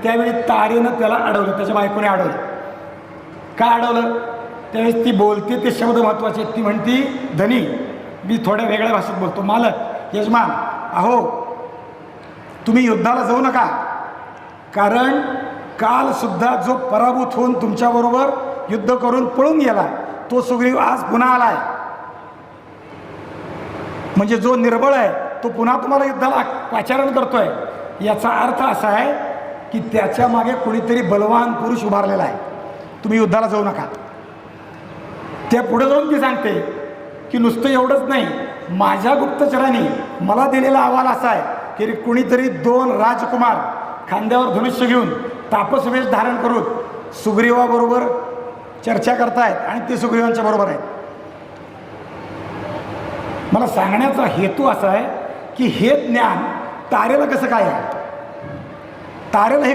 त्यावेळी तारेनं त्याला अडवलं, त्याच्या बायकोने अडवलं. का अडवलं? त्यावेळेस ती बोलते ते शब्द महत्त्वाचे. ती म्हणती, धनी, मी थोड्या वेगळ्या भाषेत बोलतो, मालक, यजमान, अहो तुम्ही युद्धाला जाऊ नका, कारण कालसुद्धा जो पराभूत होऊन तुमच्याबरोबर युद्ध करून पळून गेला तो सुग्रीव आज पुन्हा आलाय. म्हणजे जो निर्बळ आहे तो पुन्हा तुम्हाला युद्धाला पाचारण करतोय. याचा अर्थ असा आहे की त्याच्या मागे कोणीतरी बलवान पुरुष उभारलेला आहे, तुम्ही युद्धाला जाऊ नका. त्या पुढे जाऊन ती सांगते की नुसतं एवढंच नाही, माझ्या गुप्तचरांनी मला दिलेला अहवाल असा आहे की कुणीतरी 2 राजकुमार खांद्यावर धनुष्य घेऊन तापसवेश धारण करून सुग्रीवाबरोबर चर्चा करतायत आणि ते सुग्रीवांच्या बरोबर आहेत. मला सांगण्याचा हेतू असा आहे की हे ज्ञान तारेला कसं काय आहे? तारेला हे